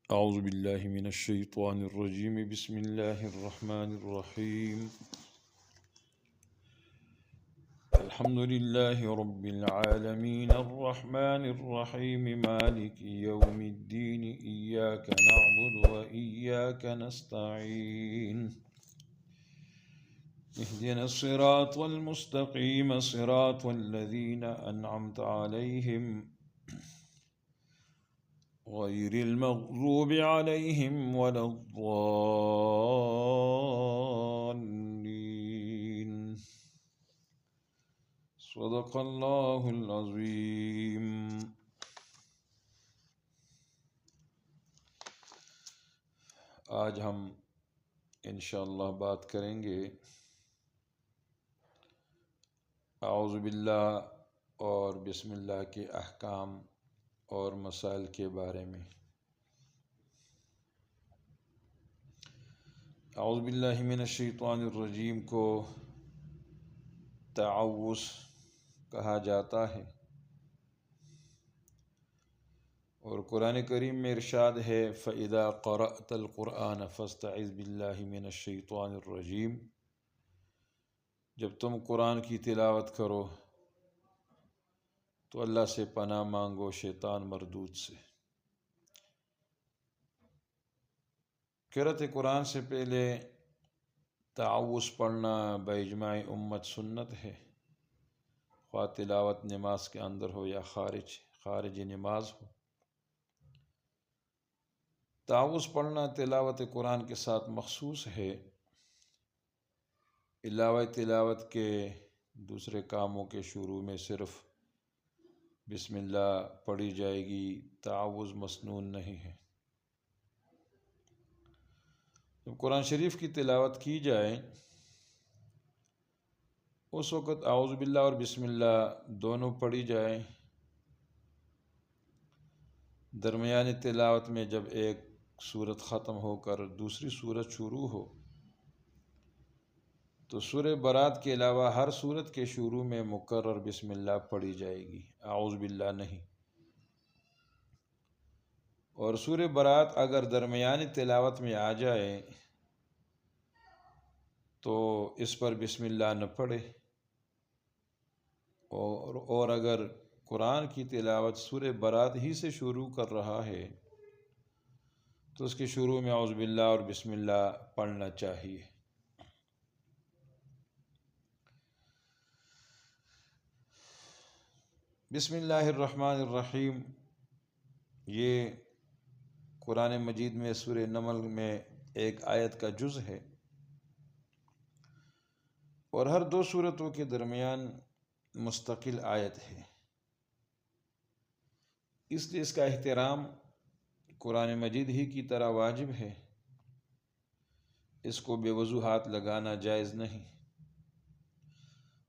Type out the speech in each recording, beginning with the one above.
اعوذ باللہ من الشیطان الرجیم بسم اللہ الرحمن الرحیم الحمد للہ رب العالمین الرحمن الرحیم مالک یوم الدین ایاک نعبد و ایاک نستعین اهدنا الصراط المستقیم صراط الذین انعمت علیہم غیر المغضوب علیہم ولا الضالین صدق اللہ العظیم۔ آج ہم انشاءاللہ بات کریں گے اعوذ باللہ اور بسم اللہ کے احکام اور مسائل کے بارے میں۔ اعوذ باللہ من الشیطان الرجیم کو تعوذ کہا جاتا ہے، اور قرآن کریم میں ارشاد ہے فَإِذَا قَرَأْتَ الْقُرْآنَ فَاسْتَعِذْ بِاللَّهِ مِنَ الشَّيْطَانِ الرَّجِيمِ، جب تم قرآن کی تلاوت کرو تو اللہ سے پناہ مانگو شیطان مردود سے۔ قرأت قرآن سے پہلے تعوذ پڑھنا باجماع امت سنت ہے، خواہ تلاوت نماز کے اندر ہو یا خارج نماز ہو۔ تعوذ پڑھنا تلاوت قرآن کے ساتھ مخصوص ہے، علاوہ تلاوت کے دوسرے کاموں کے شروع میں صرف بسم اللہ پڑھی جائے گی، تعوذ مسنون نہیں ہے۔ جب قرآن شریف کی تلاوت کی جائے اس وقت اعوذ باللہ اور بسم اللہ دونوں پڑھی جائے۔ درمیانی تلاوت میں جب ایک سورت ختم ہو کر دوسری سورت شروع ہو تو سورہ برات کے علاوہ ہر سورت کے شروع میں مقرر بسم اللہ پڑھی جائے گی، اعوذ باللہ نہیں۔ اور سورہ برات اگر درمیانی تلاوت میں آ جائے تو اس پر بسم اللہ نہ پڑھے، اور اگر قرآن کی تلاوت سورہ برات ہی سے شروع کر رہا ہے تو اس کے شروع میں اعوذ باللہ اور بسم اللہ پڑھنا چاہیے۔ بسم اللہ الرحمن الرحیم یہ قرآن مجید میں سورہ نمل میں ایک آیت کا جز ہے، اور ہر دو سورتوں کے درمیان مستقل آیت ہے، اس لیے اس کا احترام قرآن مجید ہی کی طرح واجب ہے۔ اس کو بے وضو ہاتھ لگانا جائز نہیں،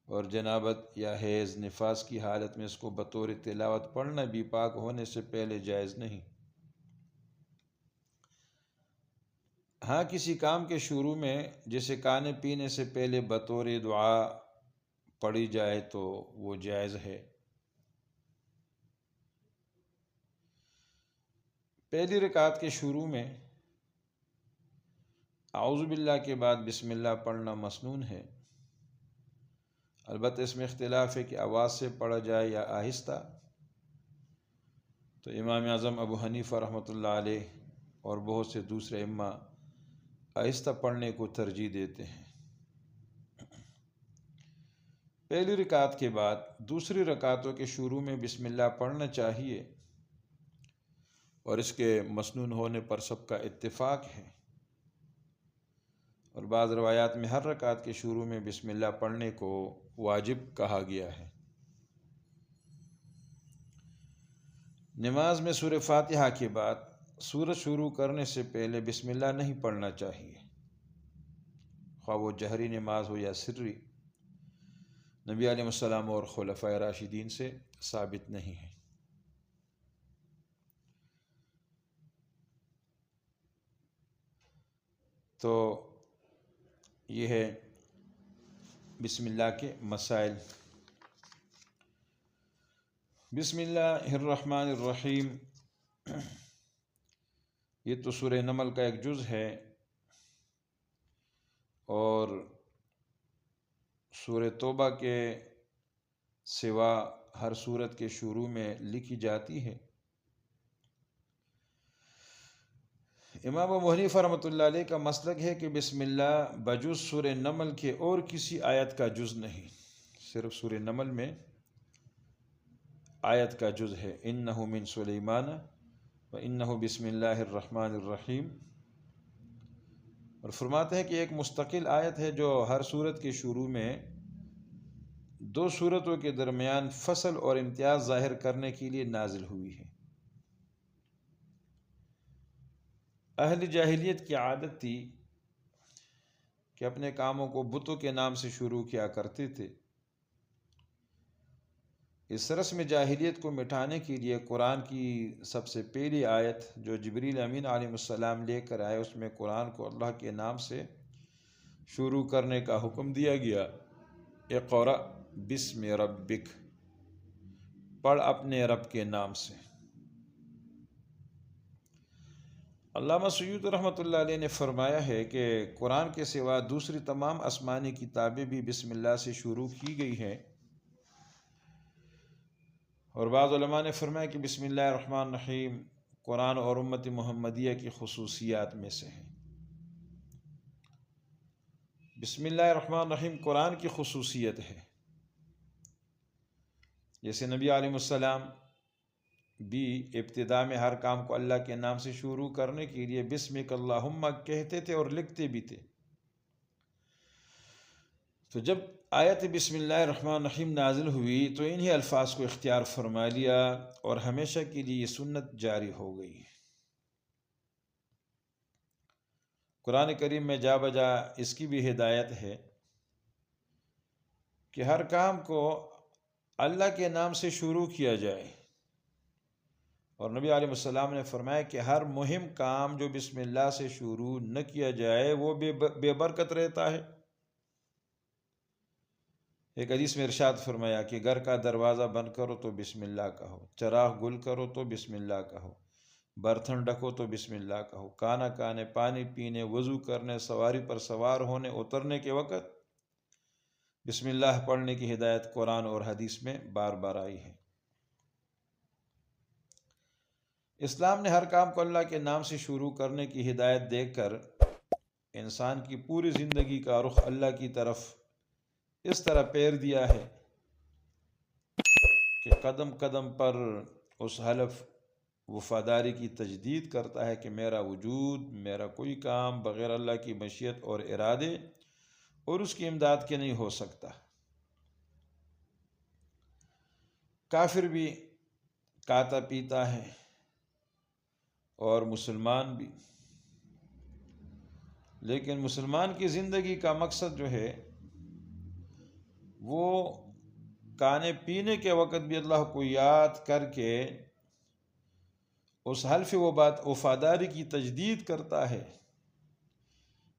اور جنابت یا حیض نفاس کی حالت میں اس کو بطور تلاوت پڑھنا بھی پاک ہونے سے پہلے جائز نہیں۔ ہاں کسی کام کے شروع میں جیسے کھانے پینے سے پہلے بطور دعا پڑھی جائے تو وہ جائز ہے۔ پہلی رکعت کے شروع میں اعوذ باللہ کے بعد بسم اللہ پڑھنا مسنون ہے، البتہ اس میں اختلاف ہے کہ آواز سے پڑھا جائے یا آہستہ۔ تو امام اعظم ابو حنیفہ رحمۃ اللہ علیہ اور بہت سے دوسرے ائمہ آہستہ پڑھنے کو ترجیح دیتے ہیں۔ پہلی رکعت کے بعد دوسری رکعتوں کے شروع میں بسم اللہ پڑھنا چاہیے، اور اس کے مسنون ہونے پر سب کا اتفاق ہے، اور بعض روایات میں ہر رکعت کے شروع میں بسم اللہ پڑھنے کو واجب کہا گیا ہے۔ نماز میں سورہ فاتحہ کے بعد سورت شروع کرنے سے پہلے بسم اللہ نہیں پڑھنا چاہیے، خواہ وہ جہری نماز ہو یا سری، نبی علیہ السلام اور خلفائے راشدین سے ثابت نہیں ہے۔ تو یہ ہے بسم اللہ کے مسائل۔ بسم اللہ الرحمن الرحیم یہ تو سورہ نمل کا ایک جز ہے، اور سورہ توبہ کے سوا ہر سورت کے شروع میں لکھی جاتی ہے۔ امام ابو حنیفہ رحمۃ اللہ علیہ کا مسلک ہے کہ بسم اللہ بجز سورہ نمل کے اور کسی آیت کا جز نہیں، صرف سورہ نمل میں آیت کا جز ہے، انہ من سلیمان و انہ بسم اللہ الرحمن الرحیم، اور فرماتے ہیں کہ ایک مستقل آیت ہے جو ہر سورت کے شروع میں دو سورتوں کے درمیان فصل اور امتیاز ظاہر کرنے کے لیے نازل ہوئی ہے۔ اہل جاہلیت کی عادت تھی کہ اپنے کاموں کو بتوں کے نام سے شروع کیا کرتے تھے۔ اس رسم جاہلیت کو مٹانے کے لیے قرآن کی سب سے پہلی آیت جو جبریل امین علیہ السلام لے کر آئے، اس میں قرآن کو اللہ کے نام سے شروع کرنے کا حکم دیا گیا۔ اقرأ بسم ربک، پڑھ اپنے رب کے نام سے۔ علامہ سیوطی رحمۃ اللہ علیہ نے فرمایا ہے کہ قرآن کے سوا دوسری تمام آسمانی کتابیں بھی بسم اللہ سے شروع کی گئی ہیں، اور بعض علماء نے فرمایا کہ بسم اللہ الرحمن الرحیم قرآن اور امت محمدیہ کی خصوصیات میں سے ہے۔ بسم اللہ الرحمن الرحیم قرآن کی خصوصیت ہے، جیسے نبی علیہ السلام بھی ابتدا میں ہر کام کو اللہ کے نام سے شروع کرنے کے لیے بسمک اللہم کہتے تھے اور لکھتے بھی تھے۔ تو جب آیت بسم اللہ الرحمن الرحیم نازل ہوئی تو انہی الفاظ کو اختیار فرما لیا اور ہمیشہ کے لیے یہ سنت جاری ہو گئی۔ قرآن کریم میں جا بجا اس کی بھی ہدایت ہے کہ ہر کام کو اللہ کے نام سے شروع کیا جائے، اور نبی علیہ السلام نے فرمایا کہ ہر مہم کام جو بسم اللہ سے شروع نہ کیا جائے وہ بے برکت رہتا ہے۔ ایک حدیث میں ارشاد فرمایا کہ گھر کا دروازہ بند کرو تو بسم اللہ کہو، چراغ گل کرو تو بسم اللہ کہو، برتن ڈھکو تو بسم اللہ کہو، کھانا کھانے، پانی پینے، وضو کرنے، سواری پر سوار ہونے، اترنے کے وقت بسم اللہ پڑھنے کی ہدایت قرآن اور حدیث میں بار بار آئی ہے۔ اسلام نے ہر کام کو اللہ کے نام سے شروع کرنے کی ہدایت دے کر انسان کی پوری زندگی کا رخ اللہ کی طرف اس طرح پھیر دیا ہے کہ قدم قدم پر اس حلف وفاداری کی تجدید کرتا ہے کہ میرا وجود، میرا کوئی کام بغیر اللہ کی مشیت اور ارادے اور اس کی امداد کے نہیں ہو سکتا۔ کافر بھی کھاتا پیتا ہے اور مسلمان بھی، لیکن مسلمان کی زندگی کا مقصد جو ہے وہ کھانے پینے کے وقت بھی اللہ کو یاد کر کے اس حلف وفاداری کی تجدید کرتا ہے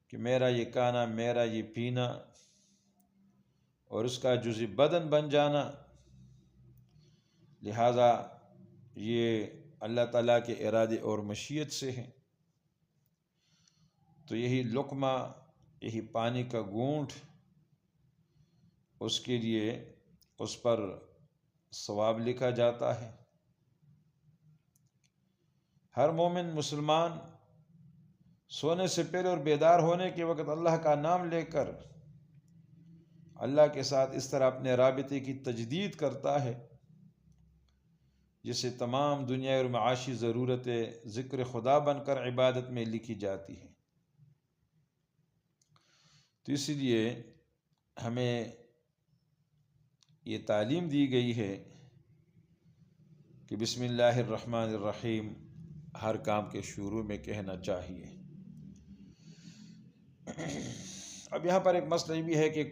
کہ میرا یہ کھانا، میرا یہ پینا اور اس کا جزء بدن بن جانا، لہذا یہ اللہ تعالیٰ کے ارادے اور مشیت سے ہے۔ تو یہی لقمہ، یہی پانی کا گھونٹ، اس کے لیے اس پر ثواب لکھا جاتا ہے۔ ہر مومن مسلمان سونے سے پہلے اور بیدار ہونے کے وقت اللہ کا نام لے کر اللہ کے ساتھ اس طرح اپنے رابطے کی تجدید کرتا ہے جس سے تمام دنیا اور معاشی ضرورتیں ذکر خدا بن کر عبادت میں لکھی جاتی ہیں۔ تو اس لیے ہمیں یہ تعلیم دی گئی ہے کہ بسم اللہ الرحمن الرحیم ہر کام کے شروع میں کہنا چاہیے۔ اب یہاں پر ایک مسئلہ یہ بھی ہے کہ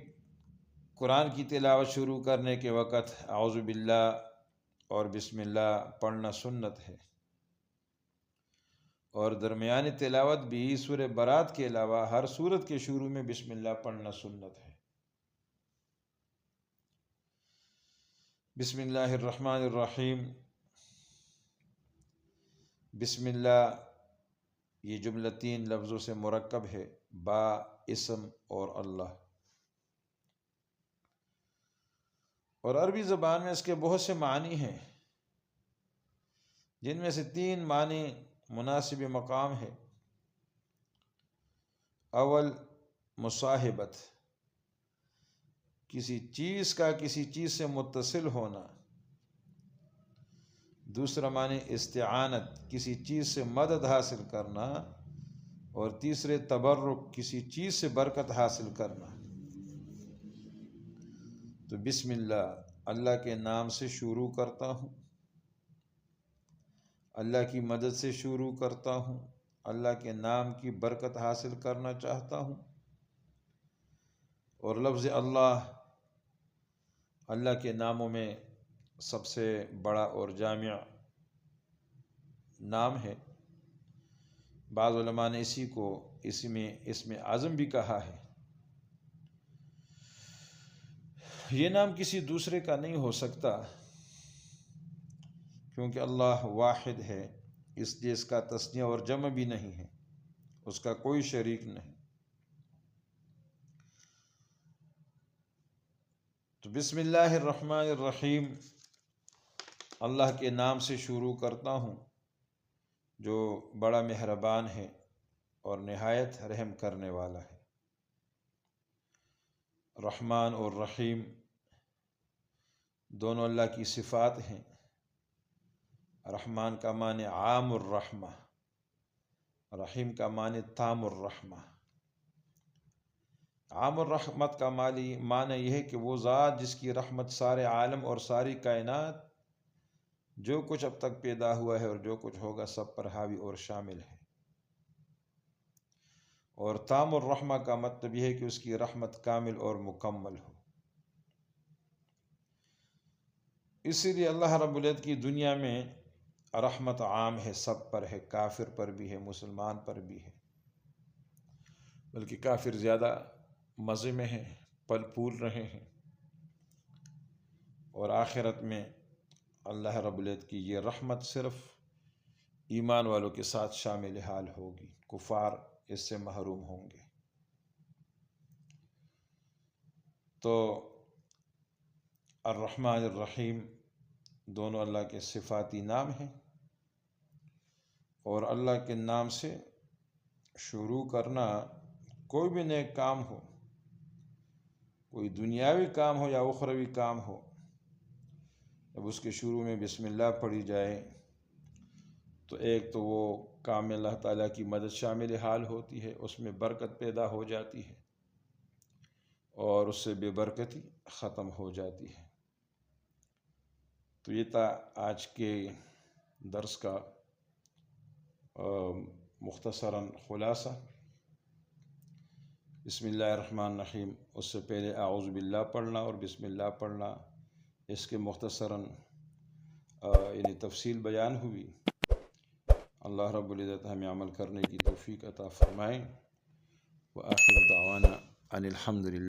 قرآن کی تلاوت شروع کرنے کے وقت اعوذ باللہ اور بسم اللہ پڑھنا سنت ہے، اور درمیانی تلاوت بھی سورہ برات کے علاوہ ہر سورت کے شروع میں بسم اللہ پڑھنا سنت ہے۔ بسم اللہ الرحمن الرحیم، بسم اللہ یہ جملہ 3 لفظوں سے مرکب ہے، با، اسم اور اللہ۔ اور عربی زبان میں اس کے بہت سے معنی ہیں، جن میں سے 3 معنی مناسب مقام ہے۔ اول، مصاحبت، کسی چیز کا کسی چیز سے متصل ہونا۔ دوسرا معنی استعانت، کسی چیز سے مدد حاصل کرنا۔ اور تیسرے، تبرک، کسی چیز سے برکت حاصل کرنا۔ تو بسم اللہ کے نام سے شروع کرتا ہوں، اللہ کی مدد سے شروع کرتا ہوں، اللہ کے نام کی برکت حاصل کرنا چاہتا ہوں۔ اور لفظ اللہ کے ناموں میں سب سے بڑا اور جامع نام ہے۔ بعض علماء نے اسی کو اسم اعظم بھی کہا ہے۔ یہ نام کسی دوسرے کا نہیں ہو سکتا، کیونکہ اللہ واحد ہے، اس لیے اس کا تثنیہ اور جمع بھی نہیں ہے، اس کا کوئی شریک نہیں۔ تو بسم اللہ الرحمن الرحیم، اللہ کے نام سے شروع کرتا ہوں جو بڑا مہربان ہے اور نہایت رحم کرنے والا ہے۔ رحمان اور رحیم دونوں اللہ کی صفات ہیں۔ رحمان کا معنی عام الرحمہ، رحیم کا معنی تام الرحمہ۔ عام الرحمت کا معنی یہ ہے کہ وہ ذات جس کی رحمت سارے عالم اور ساری کائنات، جو کچھ اب تک پیدا ہوا ہے اور جو کچھ ہوگا، سب پر حاوی اور شامل ہے۔ اور تام الرحمہ کا مطلب یہ ہے کہ اس کی رحمت کامل اور مکمل ہو۔ اسی لیے اللہ رب العزت کی دنیا میں رحمت عام ہے، سب پر ہے، کافر پر بھی ہے، مسلمان پر بھی ہے، بلکہ کافر زیادہ مزے میں ہیں، پل پھول رہے ہیں۔ اور آخرت میں اللہ رب العزت کی یہ رحمت صرف ایمان والوں کے ساتھ شامل حال ہوگی، کفار اس سے محروم ہوں گے۔ تو الرحمن الرحیم دونوں اللہ کے صفاتی نام ہیں، اور اللہ کے نام سے شروع کرنا کوئی بھی نیک کام ہو، کوئی دنیاوی کام ہو یا اخروی کام ہو، جب اس کے شروع میں بسم اللہ پڑھی جائے تو ایک تو وہ کام میں اللہ تعالیٰ کی مدد شامل حال ہوتی ہے، اس میں برکت پیدا ہو جاتی ہے، اور اس سے بے برکتی ختم ہو جاتی ہے۔ تو یہ تھا آج کے درس کا مختصراً خلاصہ۔ بسم اللہ الرحمن الرحیم، اس سے پہلے اعوذ باللہ پڑھنا اور بسم اللہ پڑھنا، اس کے مختصراً یعنی تفصیل بیان ہوئی۔ اللہ رب العزت ہمیں عمل کرنے کی توفیق عطا فرمائیں۔ وآخر دعوانا ان الحمد للہ۔